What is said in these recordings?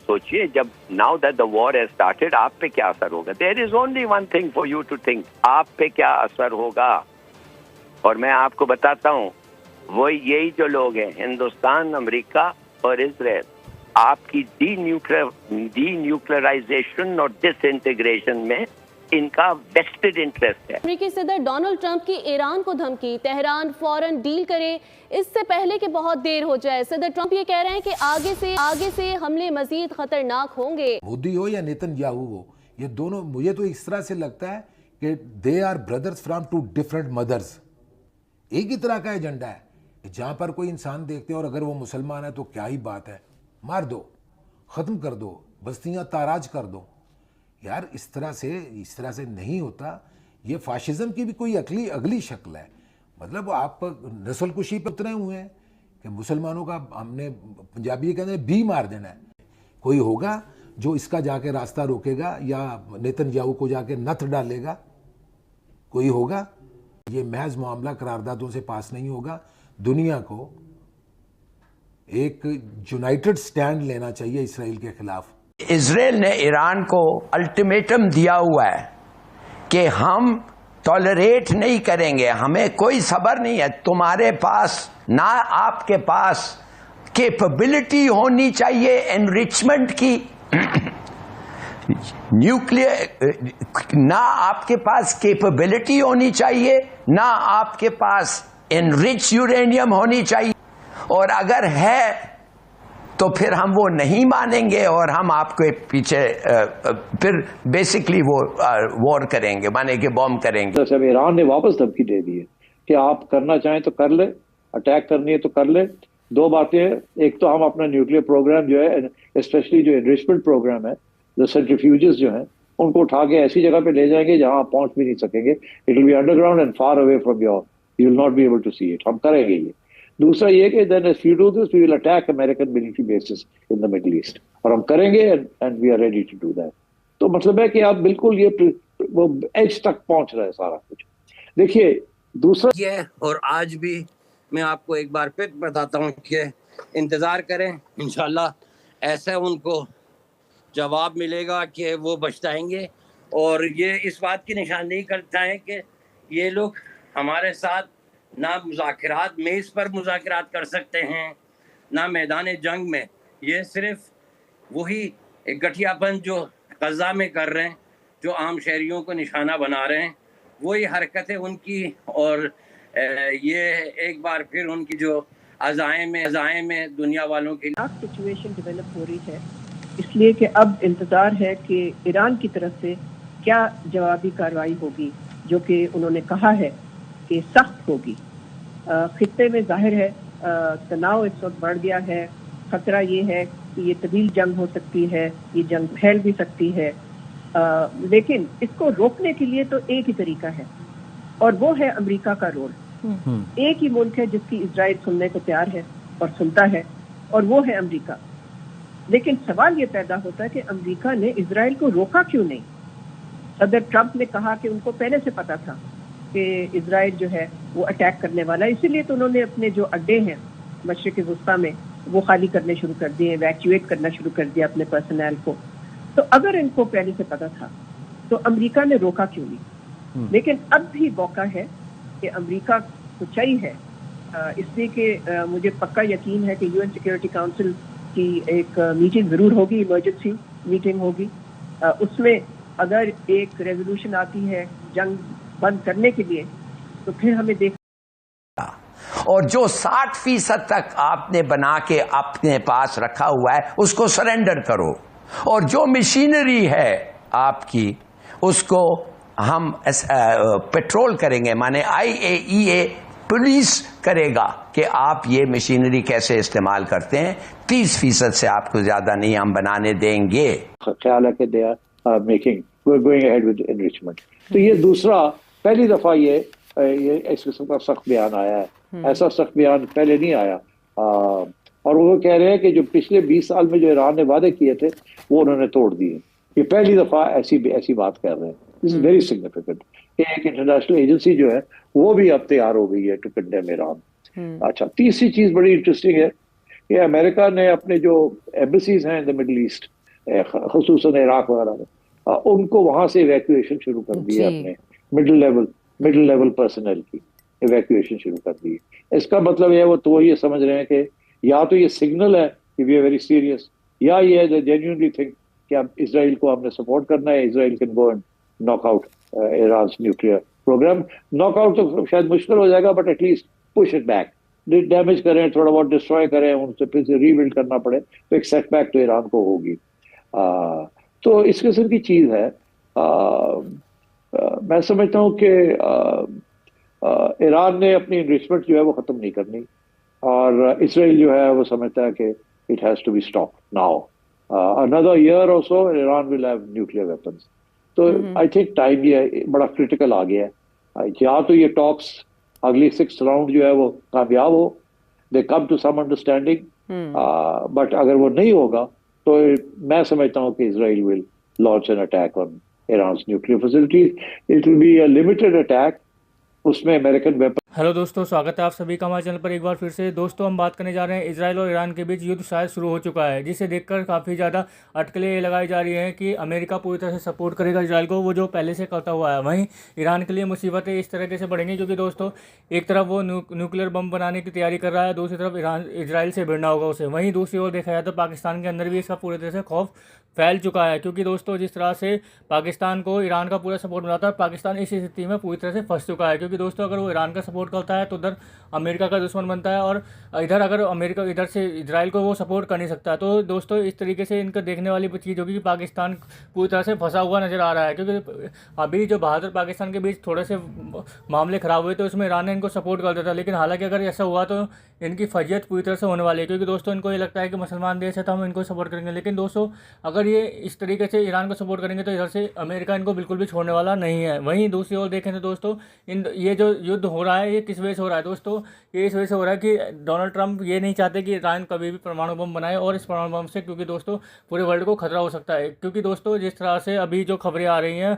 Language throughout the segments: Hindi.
सोचिए, जब now that the war has started, आप पे क्या असर होगा? There is only one thing for you to think, आप पे क्या असर होगा। और मैं आपको बताता हूँ, वो यही जो लोग हैं, हिंदुस्तान, अमेरिका और इजराइल, आपकी डीन्यूक्लियराइजेशन और डिसइंटीग्रेशन में इनका वेस्टेड इंटरेस्ट है। अमेरिकी सदर डोनाल्ड ट्रंप की ईरान को धमकी, तेहरान फौरन डील करे इससे पहले कि बहुत देर हो जाए। सदर ट्रंप ये कह रहे हैं कि आगे से हमले मजीद खतरनाक होंगे। मोदी हो या नेतन्याहू हो, ये दोनों, मुझे तो इस तरह से लगता है कि they are brothers from two different mothers. एक ही तरह का एजेंडा है। जहां पर कोई इंसान देखते हैं और अगर वो मुसलमान है तो क्या ही बात है, मार दो, खत्म कर दो, बस्तियां ताराज कर दो। यार इस तरह से नहीं होता। ये फाशिज्म की भी कोई अगली शक्ल है। मतलब आप नस्लकुशी पे उतरे हुए हैं कि मुसलमानों का हमने, पंजाबी कहते हैं, भी मार देना है। कोई होगा जो इसका जाके रास्ता रोकेगा या नेतन्याहू को जाके नथ डालेगा? कोई होगा? ये महज मामला करारदादों से पास नहीं होगा। दुनिया को एक यूनाइटेड स्टैंड लेना चाहिए इसराइल के खिलाफ। इजराइल ने ईरान को अल्टीमेटम दिया हुआ है कि हम टॉलरेट नहीं करेंगे, हमें कोई सब्र नहीं है। तुम्हारे पास ना, आपके पास कैपेबिलिटी होनी चाहिए एनरिचमेंट की, न्यूक्लियर, ना आपके पास कैपेबिलिटी होनी चाहिए, ना आपके पास एनरिच यूरेनियम होनी चाहिए। और अगर है तो फिर हम वो नहीं मानेंगे और हम आपके पीछे फिर बेसिकली वो वॉर करेंगे, माने कि बॉम्ब करेंगे। जब ईरान ने वापस धमकी दे दी है कि आप करना चाहें तो कर ले, अटैक करनी है तो कर ले। दो बातें हैं, एक तो हम अपना न्यूक्लियर प्रोग्राम जो है, स्पेशली जो एनरिचमेंट प्रोग्राम है, जो सेंट्रीफ्यूजेस जो हैं, उनको उठा के ऐसी जगह पे ले जाएंगे जहां आप पहुंच भी नहीं सकेंगे। It will be underground and far away from your, you will not be able to see it. हम करेंगे ये। दूसरा ये कि then if you do this we will attack American military bases in the Middle East, और हम करेंगे and we are ready to do that. तो मतलब है कि आप बिल्कुल ये वो एज तक पहुंच रहा है सारा कुछ। देखिए दूसरा ये, और आज भी मैं आपको एक बार फिर बताता हूँ कि इंतज़ार करें, इंशाल्लाह ऐसा उनको जवाब मिलेगा कि वो बचताएंगे। और ये इस बात की निशानी करता है कि ये लोग हमारे साथ ना मुज़ाकरात मेज़ पर मुज़ाकरात कर सकते हैं, ना मैदान जंग में। ये सिर्फ वही एक गठियापन जो गज़ा में कर रहे हैं, जो आम शहरियों को निशाना बना रहे हैं, वही हरकतें उनकी। और ये एक बार फिर उनकी जो अज़ाइम में दुनिया वालों की सिचुएशन डेवलप हो रही है, इसलिए कि अब इंतज़ार है कि ईरान की तरफ से क्या जवाबी कार्रवाई होगी, जो कि उन्होंने कहा है कि सख्त होगी। खित्ते में जाहिर है तनाव इस वक्त बढ़ गया है। खतरा ये है कि ये तवील जंग हो सकती है, ये जंग फैल भी सकती है। लेकिन इसको रोकने के लिए तो एक ही तरीका है, और वो है अमेरिका का रोल। एक ही मुल्क है जिसकी इजराइल सुनने को तैयार है और सुनता है, और वो है अमेरिका। लेकिन सवाल ये पैदा होता है कि अमेरिका ने इजराइल को रोका क्यों नहीं? सदर ट्रंप ने कहा कि उनको पहले से पता था कि इजराइल जो है वो अटैक करने वाला है, इसीलिए तो उन्होंने अपने जो अड्डे हैं मशरिक़ वुस्ता में वो खाली करने शुरू कर दिए, इवैक्यूएट करना शुरू कर दिया अपने पर्सनल को। तो अगर इनको पहले से पता था तो अमेरिका ने रोका क्यों नहीं? लेकिन अब भी मौका है कि अमेरिका को चाहिए, इसलिए कि मुझे पक्का यकीन है कि यूएन सिक्योरिटी काउंसिल की एक मीटिंग जरूर होगी, इमरजेंसी मीटिंग होगी। उसमें अगर एक रेजोल्यूशन आती है जंग बंद करने के लिए, तो फिर हमें देख। और जो 60% तक आपने बना के अपने पास रखा हुआ है उसको सरेंडर करो, और जो मशीनरी है आपकी उसको हम पेट्रोल करेंगे, माने IAEA पुलिस करेगा कि आप ये मशीनरी कैसे इस्तेमाल करते हैं। 30% से आपको ज्यादा नहीं हम बनाने देंगे। ख्याल है कि they are making, we are going ahead with enrichment. तो ये दूसरा, पहली दफा ये इस किस्म का सख्त बयान आया है। ऐसा सख्त बयान पहले नहीं आया। और वो कह रहे हैं कि जो पिछले 20 साल में जो ईरान ने वादे किए थे वो उन्होंने तोड़ दिए। ये पहली दफा ऐसी बात कर रहे हैं। This is very significant. एक इंटरनेशनल एजेंसी जो है वो भी अब तैयार हो गई है टू कंडेम ईरान। अच्छा, तीसरी चीज बड़ी इंटरेस्टिंग है कि अमेरिका ने अपने जो एम्बेसीज हैं इन द मिडल ईस्ट, खसूसन इराक वगैरह में, उनको वहां से इवैक्यूएशन शुरू कर दी है, अपने मिडिल लेवल पर्सनल की इवैक्यूएशन शुरू कर दी है। इसका मतलब है वो ये समझ रहे हैं कि या तो ये सिग्नल है कि वी आर वेरी सीरियस, या ये है जेन्युइनली थिंक कि अब इसराइल को हमने सपोर्ट करना है, Israel can go and knock out Iran nuclear programme. Knockout तो शायद मुश्किल हो जाएगा, but at least push it back, damage करें, थोड़ा बहुत डिस्ट्रॉय करें, उनसे फिर से रीबिल्ड करना पड़े, तो एक सेटबैक तो ईरान को होगी। तो इस किस्म की चीज है। मैं समझता हूँ कि ईरान ने अपनी इन्वेस्टमेंट जो है वो खत्म नहीं करनी, और इसराइल जो है वो समझता है कि it has to be stop now, another year or so Iran will have nuclear weapons. तो आई थिंक टाइम ये बड़ा क्रिटिकल आ गया है। या तो ये टॉक्स अगली 6th राउंड जो है वो कामयाब हो, they come to some understanding, but अगर वो नहीं होगा तो मैं समझता हूँ कि Israel will launch an attack on Iran nuclear facilities. It will be a limited attack, उसमें अमेरिकन वेपन। हेलो दोस्तों, स्वागत है आप सभी का हमारे चैनल पर एक बार फिर से। दोस्तों, हम बात करने जा रहे हैं इजराइल और ईरान के बीच युद्ध शायद शुरू हो चुका है, जिसे देखकर काफ़ी ज़्यादा अटकलें लगाई जा रही हैं कि अमेरिका पूरी तरह से सपोर्ट करेगा इजराइल को, वो जो पहले से करता हुआ है। वहीं ईरान के लिए मुसीबतें इस तरीके से बढ़ेंगी क्योंकि दोस्तों एक तरफ वो न्यूक्लियर बम बनाने की तैयारी कर रहा है, दूसरी तरफ इजराइल से भिड़ना होगा उसे। वहीं दूसरी ओर देखा जाए तो पाकिस्तान के अंदर भी इसका पूरी तरह से खौफ फैल चुका है, क्योंकि दोस्तों जिस तरह से पाकिस्तान को ईरान का पूरा सपोर्ट मिला था, पाकिस्तान इस स्थिति में पूरी तरह से फंस चुका है। क्योंकि दोस्तों अगर वो ईरान का सपोर्ट करता है तो उधर अमेरिका का दुश्मन बनता है, और इधर अगर अमेरिका इधर से इजराइल को वो सपोर्ट कर नहीं सकता। तो दोस्तों इस तरीके से इनका देखने वाली चीज़ होगी कि पाकिस्तान पूरी तरह से फंसा हुआ नज़र आ रहा है। क्योंकि अभी जो भारत और पाकिस्तान के बीच थोड़े से मामले ख़राब हुए तो उसमें ईरान ने इनको सपोर्ट कर दिया था, लेकिन हालांकि अगर ऐसा हुआ तो इनकी फजियत पूरी तरह से होने वाली है। क्योंकि दोस्तों इनको ये लगता है कि मुसलमान देश है तो हम इनको सपोर्ट करेंगे, लेकिन दोस्तों अगर ये इस तरीके से ईरान को सपोर्ट करेंगे तो इधर से अमेरिका इनको बिल्कुल भी छोड़ने वाला नहीं है। वहीं दूसरी ओर देखें तो दोस्तों ये जो युद्ध हो रहा है ये किस वजह से हो रहा है दोस्तों? ये इस वजह से हो रहा है कि डोनाल्ड ट्रंप ये नहीं चाहते कि ईरान कभी भी परमाणु बम बनाए, और इस परमाणु बम से क्योंकि दोस्तों पूरे वर्ल्ड को खतरा हो सकता है। क्योंकि दोस्तों जिस तरह से अभी जो खबरें आ रही हैं,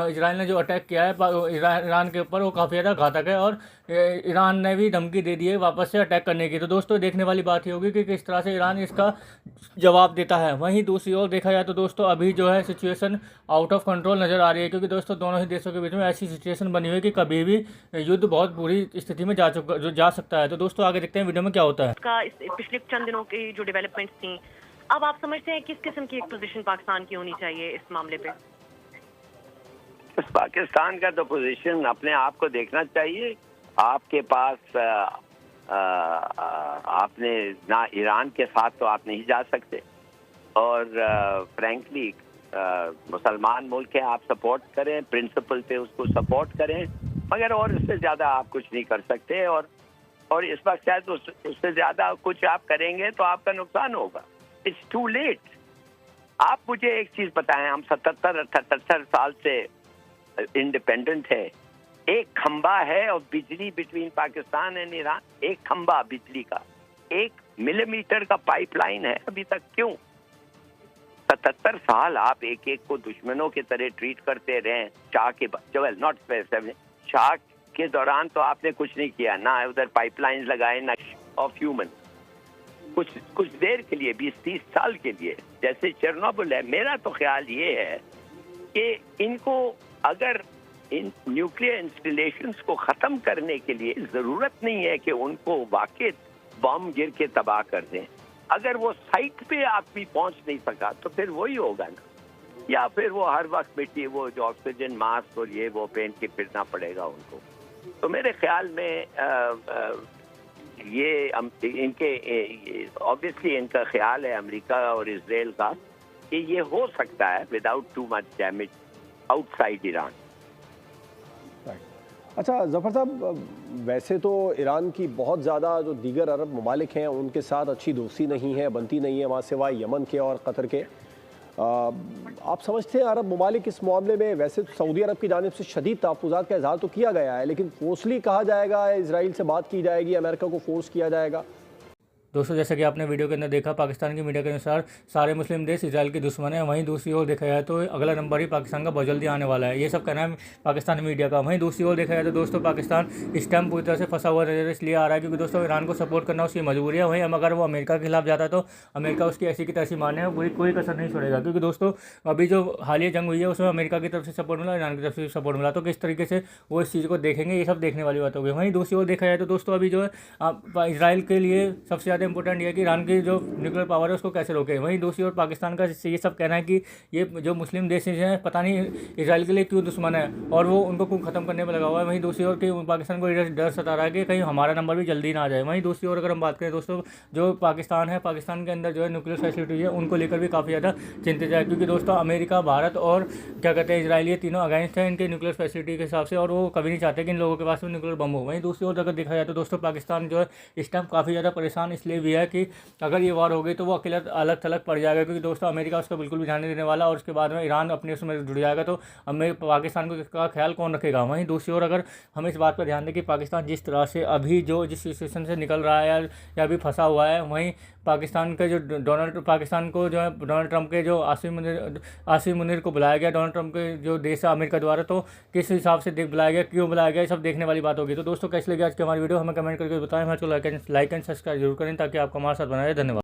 इजराइल ने जो अटैक किया है ईरान के ऊपर वो काफ़ी ज़्यादा घातक है, और ईरान ने भी धमकी दे दी है वापस से अटैक करने की। तो दोस्तों देखने वाली बात ये होगी कि किस तरह से ईरान इसका जवाब देता है। वहीं दूसरी ओर देखा जाए तो दोस्तों अभी जो है सिचुएशन आउट ऑफ कंट्रोल नज़र आ रही है, क्योंकि दोस्तों दोनों ही देशों के बीच में ऐसी सिचुएशन बनी हुई है कि कभी भी युद्ध बहुत बुरी स्थिति में जा सकता है। तो दोस्तों आगे देखते हैं वीडियो में क्या होता है। पिछले चंद दिनों की जो डेवलपमेंट्स थी, अब आप समझते हैं किस किस्म की एक पोजीशन पाकिस्तान की होनी चाहिए इस मामले पे? पाकिस्तान का तो पोजीशन अपने आप को देखना चाहिए। आपके पास आपने ना ईरान के साथ तो आप नहीं जा सकते, और फ्रैंकली मुसलमान मुल्क है, आप सपोर्ट करें, प्रिंसिपल पे उसको सपोर्ट करें, मगर और इससे ज़्यादा आप कुछ नहीं कर सकते। और इस वक्त शायद उससे ज़्यादा कुछ आप करेंगे तो आपका नुकसान होगा। It's too late. आप मुझे एक चीज़ बताएं, हम 77-78 साल से इंडिपेंडेंट है, एक खंबा है और बिजली बिटवीन पाकिस्तान एंड ईरान, एक खंबा बिजली का, 1 मिलीमीटर का पाइपलाइन है अभी तक। क्यों 77 साल आप एक एक को दुश्मनों की तरह ट्रीट करते रहे? शाह के दौरान तो आपने कुछ नहीं किया, ना उधर पाइपलाइन लगाए, ना ऑफ ह्यूमन, कुछ देर के लिए 20-30 साल के लिए, जैसे चेरनोबिल है। मेरा तो ख्याल ये है कि इनको अगर इन न्यूक्लियर इंस्टॉलेशंस को ख़त्म करने के लिए ज़रूरत नहीं है कि उनको वाकई बम गिर के तबाह कर दें। अगर वो साइट पे आदमी पहुंच नहीं सका तो फिर वही होगा ना, या फिर वो हर वक्त मिट्टी वो जो ऑक्सीजन मास्क और ये वो पहन के फिरना पड़ेगा उनको। तो मेरे ख्याल में ये इनके ऑब्वियसली इनका ख्याल है अमेरिका और इजराइल का कि ये हो सकता है without too much damage outside Iran. अच्छा जफर साहब, वैसे तो ईरान की बहुत ज़्यादा जो दीगर अरब ममालिक हैं उनके साथ अच्छी दोस्ती नहीं है, बनती नहीं है, वहाँ सिवाय यमन के और कतर के। आप समझते हैं अरब ममालिक इस मामले में, वैसे तो सऊदी अरब की जानिब से शदीद तहफ़्फ़ुज़ात का इज़हार तो किया गया है, लेकिन फोर्सली कहा जाएगा, इसराइल से बात की जाएगी, अमेरिका को फोर्स किया जाएगा? दोस्तों जैसा कि आपने वीडियो के अंदर देखा, पाकिस्तान की मीडिया के अनुसार सारे मुस्लिम देश इजराइल के दुश्मन हैं। वहीं दूसरी ओर देखा जाए तो अगला नंबर ही पाकिस्तान का बहुत जल्दी आने वाला है, ये सब कहना है पाकिस्तानी मीडिया का। वहीं दूसरी ओर देखा जाए तो दोस्तों पाकिस्तान इस टाइम पूरी तरह से फंसा हुआ नजर इसलिए आ रहा है क्योंकि दोस्तों ईरान को सपोर्ट करना उसकी मजबूरी है। वहीं अगर वो अमेरिका के खिलाफ जाता है तो अमेरिका उसकी ऐसी की तैसी माने कोई कसर नहीं छोड़ेगा, क्योंकि दोस्तों अभी जो हालिया जंग हुई है उसमें अमेरिका की तरफ से सपोर्ट मिला, ईरान की तरफ से सपोर्ट मिला, तो किस तरीके से वो इस चीज़ को देखेंगे, ये सब देखने वाली बात होगी। वहीं दूसरी ओर देखा जाए तो दोस्तों अभी जो है इसराइल के लिए सबसे ज़्यादा इंपॉर्टेंट ये है कि ईरान की जो न्यूक्लियर पावर है उसको कैसे रोके। वहीं दूसरी ओर पाकिस्तान का ये सब कहना है कि ये जो मुस्लिम देश हैं पता नहीं इसराइल के लिए क्यों दुश्मन है और वो उनको खूब खत्म करने में लगा हुआ है। वहीं दूसरी ओर कि पाकिस्तान को डर सता रहा है कि कहीं हमारा नंबर भी जल्दी ना आ जाए। वहीं दूसरी ओर अगर हम बात करें दोस्तों, जो पाकिस्तान है, पाकिस्तान के अंदर जो है न्यूक्लियर फैसिलिटीज़ है उनको लेकर भी काफ़ी ज़्यादा चिंतित है, क्योंकि दोस्तों अमेरिका, भारत और क्या कहते हैं इसराइल, ये तीनों अगेंस्ट हैं इनके न्यूक्लियर फैसिलिटी के हिसाब से, और वो कभी नहीं चाहते कि इन लोगों के पास में न्यूक्लियर बम हो। वहीं दूसरी ओर अगर देखा जाए तो दोस्तों पाकिस्तान जो है इस टाइम काफ़ी ज़्यादा परेशान इसलिए भी है कि अगर ये वार हो गई तो वो अकेला अलग थलग पड़ जाएगा, क्योंकि दोस्तों अमेरिका उसको बिल्कुल भी ध्यान नहीं देने वाला और उसके बाद में ईरान अपने उसमें जुड़ जाएगा, तो पाकिस्तान का ख्याल कौन रखेगा। वहीं दूसरी ओर अगर हम इस बात पर ध्यान दें कि पाकिस्तान जिस तरह से अभी जिस सिचुएशन से निकल रहा है या अभी फंसा हुआ है, वहीं पाकिस्तान के जो पाकिस्तान को जो है डोनाल्ड ट्रंप के जो आसिम मुनीर को बुलाया गया, डोनाल्ड ट्रंप के जो देश है अमेरिका द्वारा, तो किस हिसाब से बुलाया गया, क्यों बुलाया गया, ये सब देखने वाली बात होगी। तो दोस्तों कैसे लगे आज की हमारी वीडियो, हमें कमेंट करके बताएं। हमारे को लाइक एंड सब्सक्राइब जरूर करें ताकि आपको हमारे साथ बनाए। धन्यवाद।